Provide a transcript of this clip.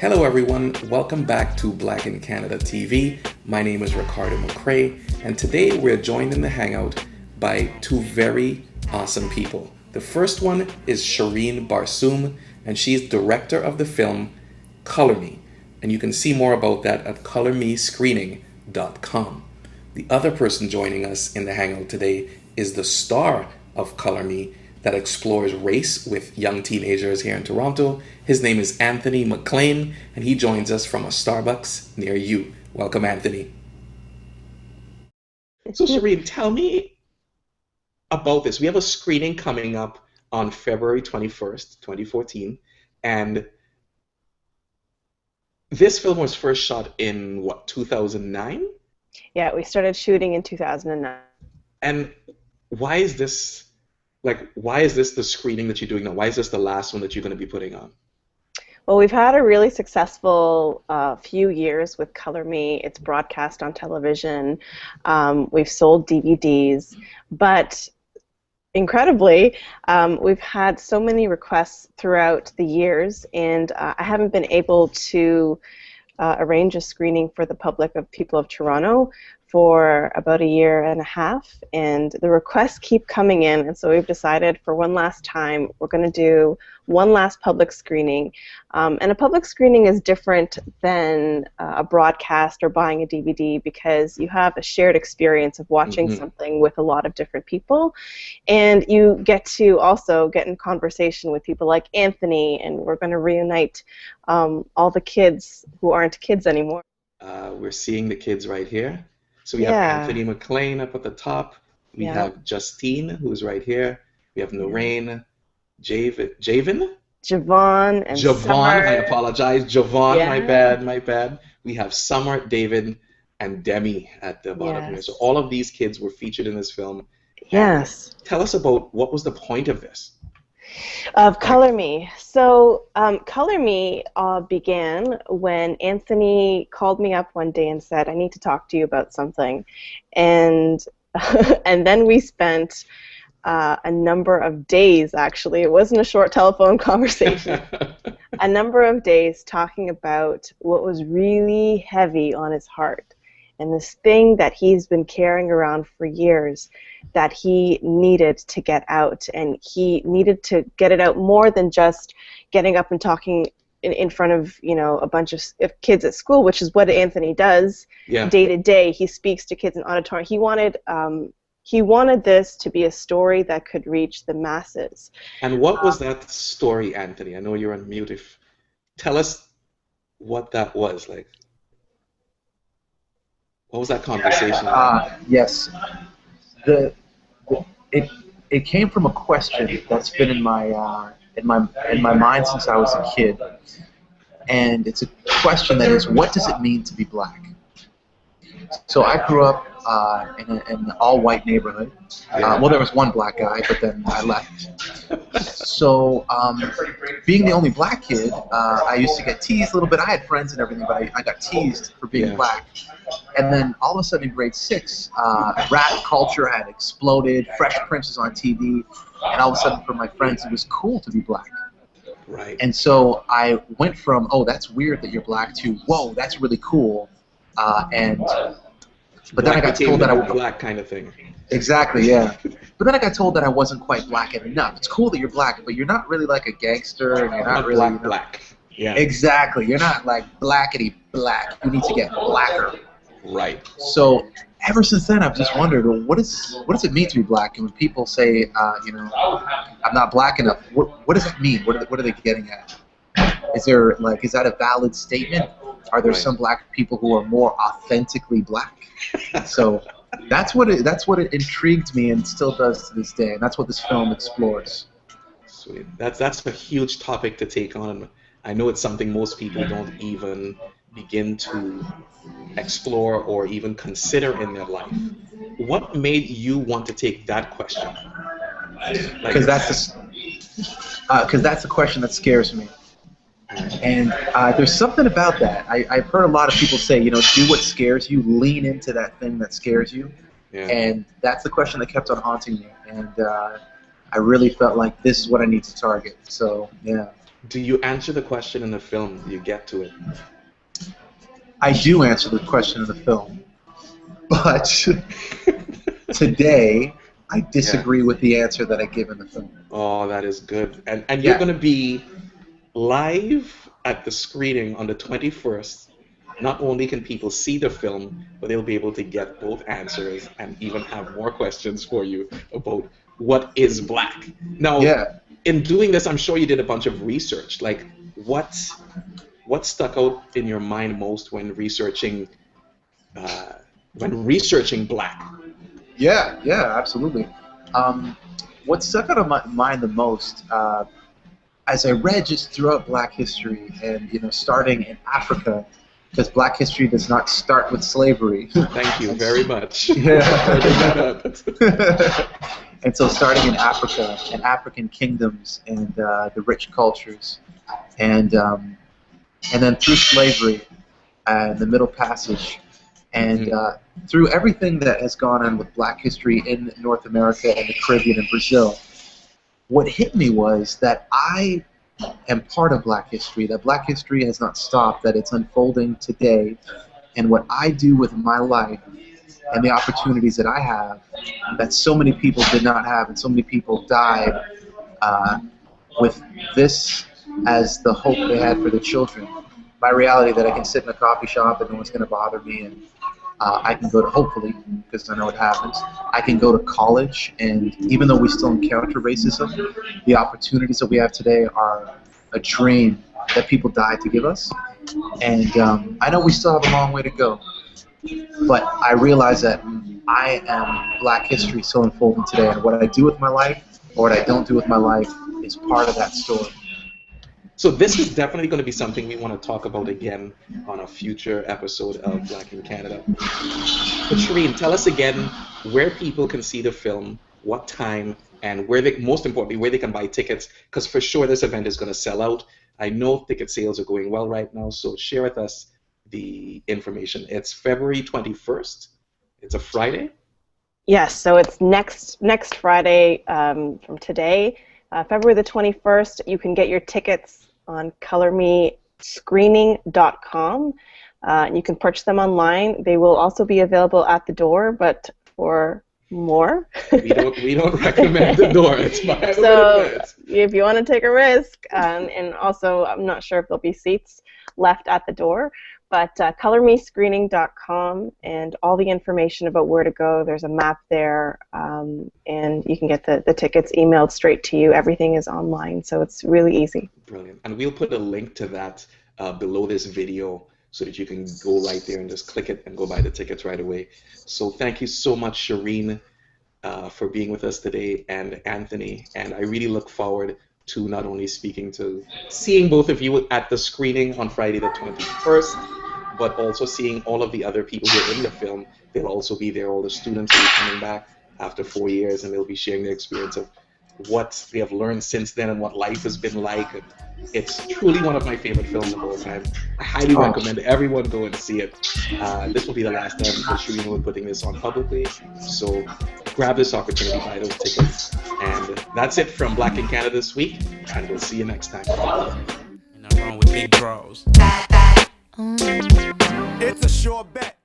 Hello everyone, welcome back to Black in Canada TV. My name is Ricardo Mcclain, and today we're joined in the Hangout by two very awesome people. The first one is Shireen Barsoom, and she's director of the film Color Me, and you can see more about that at colormescreening.com. The other person joining us in the Hangout today is the star of Color Me, that explores race with young teenagers here in Toronto. His name is Anthony Mcclain, and he joins us from a Starbucks near you. Welcome, Anthony. So, Shireen, tell me about this. We have a screening coming up on February 21st, 2014, and this film was first shot in, 2009? Yeah, we started shooting in 2009. And why is this the screening that you're doing now? Why is this the last one that you're going to be putting on? Well, we've had a really successful few years with Color Me. It's broadcast on television. We've sold DVDs. But incredibly, we've had so many requests throughout the years, and I haven't been able to arrange a screening for the public of people of Toronto for about a year and a half, and the requests keep coming in, and so we've decided for one last time we're going to do one last public screening. And a public screening is different than a broadcast or buying a DVD because you have a shared experience of watching something with a lot of different people, and you get to also get in conversation with people like Anthony, and we're going to reunite all the kids who aren't kids anymore. We're seeing the kids right here. So we have Anthony Mcclain up at the top. We have Justine, who's right here. We have Noreen, Javon, and Summer. I apologize. Javon, my bad. We have Summer, David, and Demi at the bottom here. So all of these kids were featured in this film. Yes. Tell us about what was the point of this? Of Color Me. So Color Me began when Anthony called me up one day and said, I need to talk to you about something. And and then we spent a number of days, actually. It wasn't a short telephone conversation. A number of days talking about what was really heavy on his heart. And this thing that he's been carrying around for years that he needed to get out, and he needed to get it out more than just getting up and talking in front of, a bunch of kids at school, which is what Anthony does day to day. He speaks to kids in auditorium. He wanted this to be a story that could reach the masses. And what was that story, Anthony? I know you're on mute. Tell us what that was like. What was that conversation? Yes. It came from a question that's been in my mind since I was a kid, and it's a question that is, what does it mean to be black? So I grew up in an all-white neighborhood. Well, there was one black guy, but then I left. So being the only black kid, I used to get teased a little bit. I had friends and everything, but I got teased for being black. And then all of a sudden in grade 6, rap culture had exploded, Fresh Prince was on TV, and all of a sudden for my friends it was cool to be black. Right. And so I went from, oh, that's weird that you're black, to, whoa, that's really cool. But then I got told that I was black kind of thing. Exactly, yeah. But then I got told that I wasn't quite black enough. It's cool that you're black, but you're not really like a gangster, and you're not really black. Yeah. Exactly. You're not like blackety black. You need to get blacker. Right. So ever since then, I've just wondered, well, what does it mean to be black? And when people say, I'm not black enough, what does that mean? What are they getting at? Is that a valid statement? Are there some black people who are more authentically black? So that's what it intrigued me, and still does to this day. And that's what this film explores. Sweet. That's a huge topic to take on. I know it's something most people don't even begin to explore or even consider in their life. What made you want to take that question? Because that's the question that scares me. And there's something about that. I've heard a lot of people say, do what scares you, lean into that thing that scares you. Yeah. And that's the question that kept on haunting me. And I really felt like this is what I need to target. So, yeah. Do you answer the question in the film? Do you get to it? I do answer the question in the film, but today I disagree with the answer that I give in the film. Oh, that is good. And you're going to be live at the screening on the 21st. Not only can people see the film, but they'll be able to get both answers and even have more questions for you about what is black. Now, in doing this, I'm sure you did a bunch of research. Like, what stuck out in your mind most when researching black? Yeah, absolutely. What stuck out of my mind the most, as I read just throughout Black history, and starting in Africa, because Black history does not start with slavery. Thank you very much. And so starting in Africa and African kingdoms and the rich cultures, and then through slavery and the Middle Passage, and through everything that has gone on with Black history in North America and the Caribbean and Brazil, what hit me was that I am part of Black history, that Black history has not stopped, that it's unfolding today, and what I do with my life and the opportunities that I have that so many people did not have, and so many people died with this as the hope they had for their children. My reality that I can sit in a coffee shop and no one's going to bother me, and I can go to, hopefully, because I know it happens, I can go to college, and even though we still encounter racism, the opportunities that we have today are a dream that people died to give us. And I know we still have a long way to go, but I realize that I am Black history still unfolding today, and what I do with my life or what I don't do with my life is part of that story. So this is definitely going to be something we want to talk about again on a future episode of Black in Canada. But Shireen, tell us again where people can see the film, what time, and most importantly, where they can buy tickets, because for sure this event is going to sell out. I know ticket sales are going well right now, so share with us the information. It's February 21st. It's a Friday? Yes, so it's next Friday from today. February the 21st, you can get your tickets on colormescreening.com. You can purchase them online. They will also be available at the door, but for more. we don't recommend the door. It's so if you want to take a risk, and also I'm not sure if there'll be seats left at the door, but colormescreening.com, and all the information about where to go. There's a map there, and you can get the tickets emailed straight to you. Everything is online, so it's really easy. Brilliant. And we'll put a link to that below this video so that you can go right there and just click it and go buy the tickets right away. So thank you so much, Shireen, for being with us today, and Anthony. And I really look forward to not only seeing both of you at the screening on Friday the 21st, but also seeing all of the other people who are in the film. They'll also be there, all the students who are coming back after 4 years, and they'll be sharing their experience of what they have learned since then and what life has been like. And it's truly one of my favorite films of all time. I highly recommend everyone go and see it. This will be the last time that Shireen will be putting this on publicly, so grab this opportunity, buy those tickets. And that's it from Black in Canada this week, and we'll see you next time. Not wrong with big bros. It's a short bet.